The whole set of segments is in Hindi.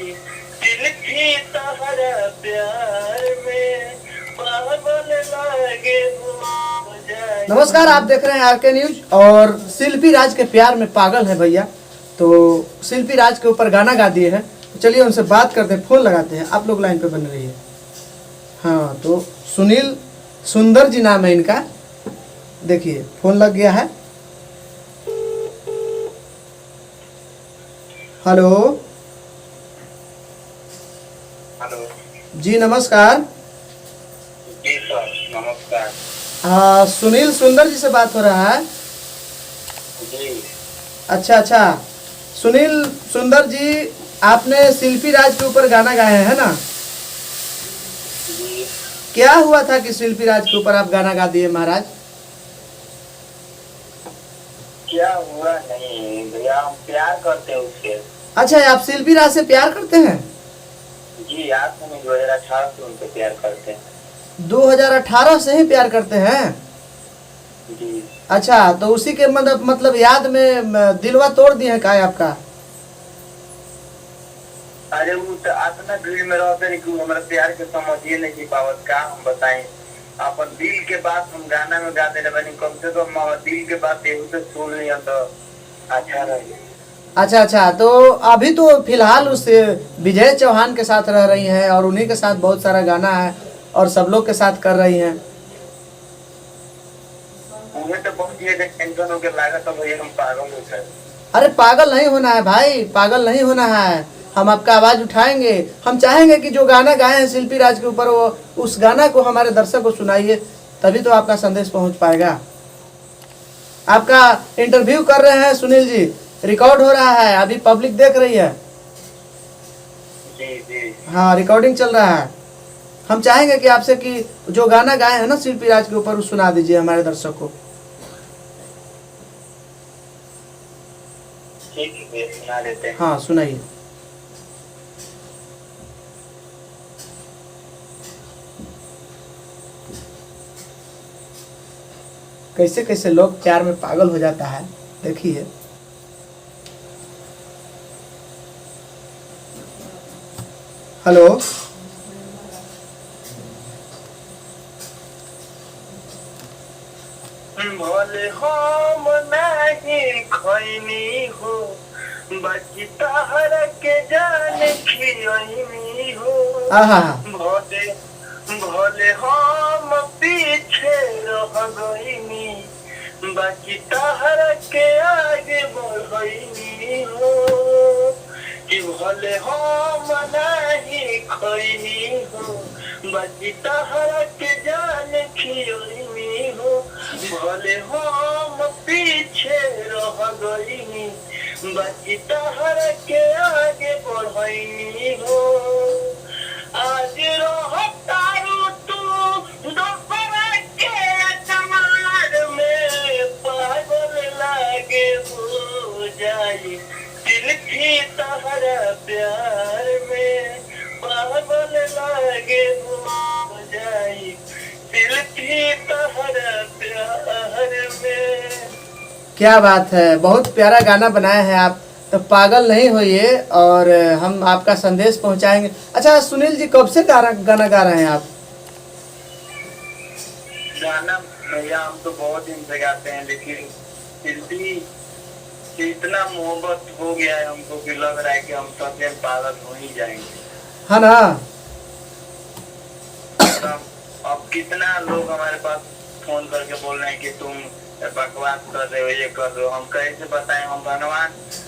दिल की तहरा प्यार में पागल लागे हो जाए। नमस्कार, आप देख रहे हैं आरके न्यूज। और शिल्पी राज के प्यार में पागल है भैया, तो शिल्पी राज के ऊपर गाना गा दिए हैं। तो चलिए उनसे बात करते हैं, फोन लगाते हैं। आप लोग लाइन पे बन रही है। हाँ, तो सुनील सुंदर जी नाम है इनका। देखिए फोन लग गया है। हेलो हेलो जी, नमस्कार। जी सर, नमस्कार। हाँ, सुनील सुंदर जी से बात हो रहा है। जी अच्छा अच्छा, सुनील सुंदर जी, आपने शिल्पी राज के ऊपर गाना गाए हैं ना? जी, क्या हुआ था कि शिल्पी राज के ऊपर आप गाना गा दिए महाराज? क्या हुआ नहीं भैया, हम प्यार करते हैं उससे। अच्छा, आप शिल्पी राज से प्यार करते हैं? जी, आप हमें 2018 से उनसे प्यार करते हैं। 2018 से ही प्यार करते हैं? जी, अच्छा, तो उसी के मतलब याद में दिलवा तोड़ दिए हैं का आपका? अरे वो तो इतना भीड़ में रहते नहीं कि हमारे प्यार के समझिए नहीं पावत, का हम बताएं। अपन दिल के बात हम गाना में गा देने बनी, कम से कम दिल के बात एहू से सुन लिया तो अच्छा रहे। अच्छा अच्छा, तो अभी तो फिलहाल उस विजय चौहान के साथ रह रही हैं और उन्हीं के साथ बहुत सारा गाना है और सब लोग के साथ कर रही हैं। उन्हें तो बहुत ये टेंशन हो गया, लागत अब ये हम पागल हो गए। अरे पागल नहीं होना है भाई, पागल नहीं होना है। हम आपका आवाज उठाएंगे। हम चाहेंगे कि जो गाना गाए हैं शिल्पी राज के ऊपर, वो उस गाना को हमारे दर्शक को सुनाइए, तभी तो आपका संदेश पहुंच पाएगा। आपका इंटरव्यू कर रहे हैं सुनील जी, रिकॉर्ड हो रहा है, अभी पब्लिक देख रही है। जी जी, हाँ, रिकॉर्डिंग चल रहा है। हम चाहेंगे कि आपसे कि जो गाना गाए हैं ना शिल्पी राज के ऊपर, वो सुना दीजिए हमारे दर्शक को। ठीक है, सुना देते हैं। हाँ, सुनाइए। कैसे कैसे लोग प्यार में पागल हो जाता है, देखिए। हेलो भले हम नहीं खैनी हो, बाकी तहर के जान खियनी हो। आहा, भले भले हम पीछे रह गईनी, बाकी तहर के आगे बढ़नी हो। कि भले हम नहीं खैनी हो, बाकी तहर के जान खियनी हो। भले हम पीछे रह गईनी, बाकी तहर के आगे बढ़नी हो। आज रहतारू तू दोपहर के कमार में, पागल लागे हो जाए। दिल की तहरा प्यार में पागल लागे हो जाए। दिल की तहरा प्यार में। क्या बात है, बहुत प्यारा गाना बनाए हैं आप। तो पागल नहीं होइए और हम आपका संदेश पहुंचाएंगे। अच्छा सुनील जी, कब से गाना गा रहे हैं आप? गाना भैया हम तो बहुत दिन से गाते हैं, लेकिन फिर भी इतना मोहब्बत हो गया है हमको कि लग रहा है कि हम सबसे पागल हो ही जाएंगे। है ना? अब कितना लोग हमारे पास फोन करके बोल रहे हैं कि तुम बकवास कर रहे हो, ये कर रहे हो। हम कैसे बताएं, हम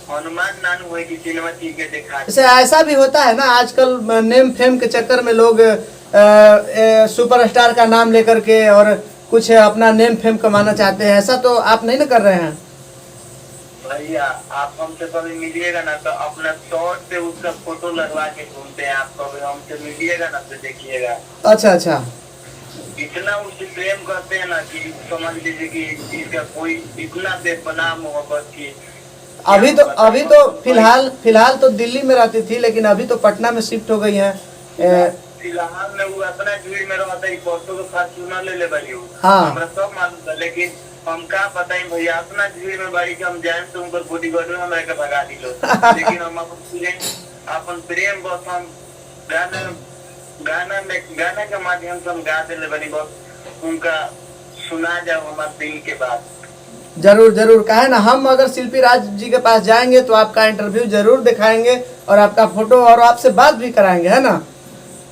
हनुमान नानू हुए कि सिनेमा ठीक है दिखा। जैसे ऐसा भी होता है ना आजकल, नेम फेम के चक्कर में लोग सुपरस्टार का नाम लेकर के और कुछ अपना नेम फेम कमाना चाहते हैं। ऐसा तो आप नहीं ना कर रहे हैं? भैया आप हमसे कभी मिलिएगा ना तो अपना शॉर्ट पे उसका फोटो लगवा के घूमते हैं। आप कभी हमसे मिलिएगा ना तो देखिएगा। अच्छा अच्छा, इतना उससे प्रेम करते हैं ना कि समझ लीजिए कि इसका कोई इतना बेपनाह मोहब्बत की। अभी तो फिलहाल तो दिल्ली में रहती थी, लेकिन अभी तो पटना में शिफ्ट हो गई हैं। फिलहाल में वो अपना भीड़ में रहता है, परसों के फॉर्च्यूनर ले ले बड़ी हो। हाँ। हमरा सब मालूम था, लेकिन हम क्या बताएं भैया, अपना भीड़ में बाड़ी के हम जाए तो उनको बॉडीगार्ड में हमरा के भगा दिलो। लेकिन हम अपन प्रेम बस हम गाना गाना के माध्यम से हम गा दिले बनी, बस उनका सुना जाओ हमारे दिल के बात। जरूर जरूर, कहे ना, हम अगर शिल्पी राज जी के पास जाएंगे तो आपका इंटरव्यू जरूर दिखाएंगे और आपका फोटो और आपसे बात भी कराएंगे, है ना।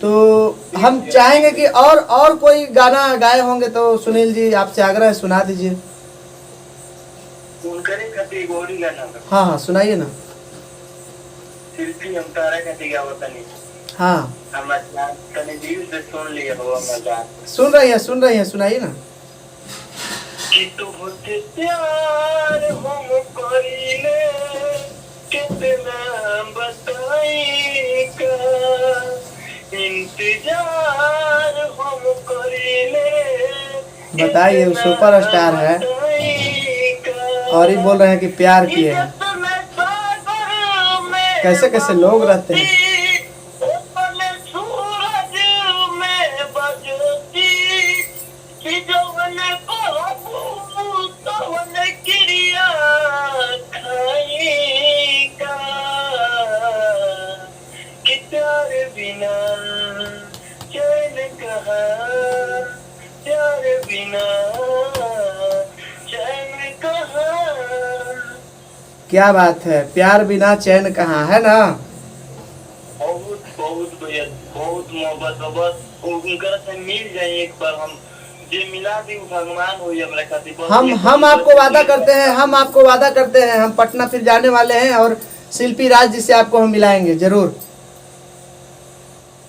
तो हम चाहेंगे कि और कोई गाना गाए होंगे तो सुनील जी आपसे आग्रह है, सुना दीजिए। उनकरे खातिर गोरी गाना बा। हाँ हाँ सुनाइए ना। शिल्पी हम तारा खातिर गावत नहीं। हाँ हमार जान तने दिल से सुन लिए हो हमार जान। सुन रही है, सुनाइए ना। कि तुझसे प्यार हम करीले कितना बताई का, इंतजार हम करीले बताइए, वो सुपरस्टार है और ये बोल रहे हैं कि प्यार किए हैं। कैसे कैसे लोग रहते हैं। क्या बात है, प्यार बिना चैन कहाँ, है ना। बहुत बहुत भैया, बहुत मोहब्बत है, बस उनकर से मिल जाए एक बार। हम जे मिला दी भगवान हो हमरा खातिर। हम आपको वादा करते हैं, हम पटना फिर जाने वाले हैं और शिल्पी राज जी से आपको हम मिलाएंगे जरूर।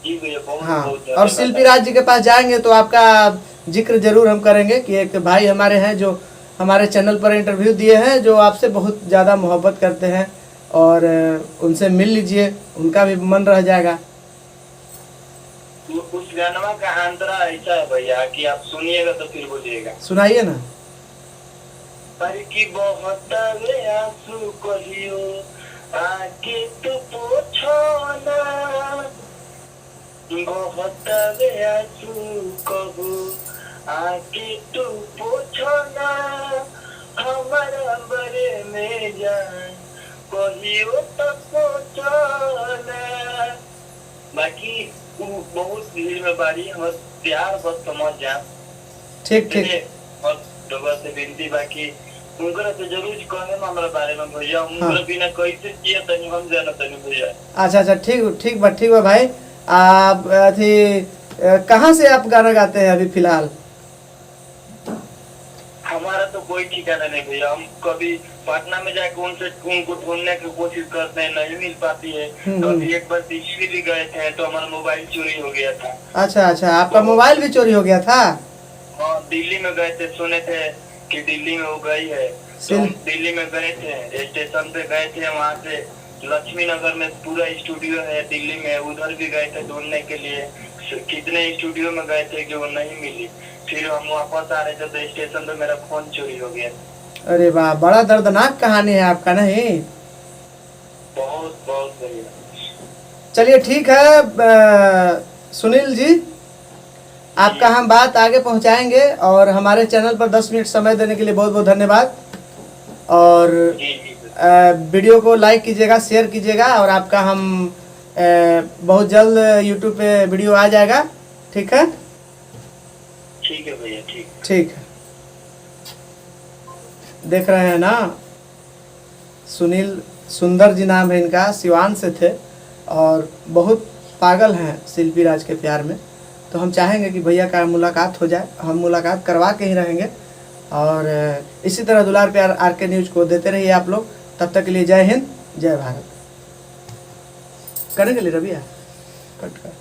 जी भैया, बहुत हाँ, बहुत और शिल्पी राज जी के पास जाएंगे तो आपका जिक्र जरूर हम करेंगे कि एक भाई हमारे हैं जो हमारे चैनल पर इंटरव्यू दिए हैं, जो आपसे बहुत ज़्यादा मोहब्बत करते हैं, और उनसे मिल लीजिए, उनका भी मन रह जाएगा। उस गाना का अंतरा ऐसा है भैया कि आप सुनिएगा तो फिर बोलिएगा। सुनाइए ना। पर की बहुत आंसू कहियो आके तू पूछो ना, बहुत आंसू कहू आके तू पूछो ना, हमारा बारे में जान कहियो तो पूछो ना। बाकी बहुत भीड़ में बारी, हम प्यार बस समझ जा। ठीक ठीक। और दोबारा से विनती बाकी उनकर से जरूर कहे हमारे बारे में भैया। उनकर बिना कैसे किया तनी हम जाना तनी भैया। अच्छा ठीक बा भाई। आप कहाँ से आप गाना गाते हैं अभी फिलहाल? हमारा तो कोई ठिकाना नहीं भैया। हम कभी पटना में जाके उनको ढूंढने की कोशिश करते हैं, नहीं मिल पाती है। कभी एक बार दिल्ली भी गए थे तो हमारा मोबाइल चोरी हो गया था। अच्छा, आपका मोबाइल भी चोरी हो गया था? हाँ, दिल्ली में गए थे, सुने थे कि दिल्ली में वो गई है, तो हम दिल्ली में गए थे, स्टेशन पे गए थे। वहाँ से लक्ष्मी नगर में पूरा स्टूडियो है दिल्ली में, उधर भी गए थे ढूंढने के लिए। कितने स्टूडियो में गए थे कि वो नहीं मिली। फिर हम वापस आ रहे थे तो स्टेशन पे मेरा फोन चोरी हो गया। अरे वाह, बड़ा दर्दनाक कहानी है आपका, नहीं? बहुत बढ़िया। चलिए ठीक है सुनील जी, आपका हम बात आगे पहुंचाएंगे और हमारे चैनल पर 10 मिनट समय देने के लिए बहुत बहुत धन्यवाद। और वीडियो को लाइक कीजिएगा, शेयर कीजिएगा, और आपका हम बहुत जल्द यूट्यूब पे वीडियो आ जाएगा। ठीक है? ठीक है भैया, ठीक है। देख रहे हैं ना, सुनील सुंदर जी नाम है इनका, सिवान से थे और बहुत पागल हैं शिल्पी राज के प्यार में। तो हम चाहेंगे कि भैया का मुलाकात हो जाए, हम मुलाकात करवा के ही रहेंगे। और इसी तरह दुलार प्यार आरके न्यूज़ को देते रहिए आप लोग। तब तक के लिए जय हिंद, जय भारत। करेंगे ले रबिया कट कर।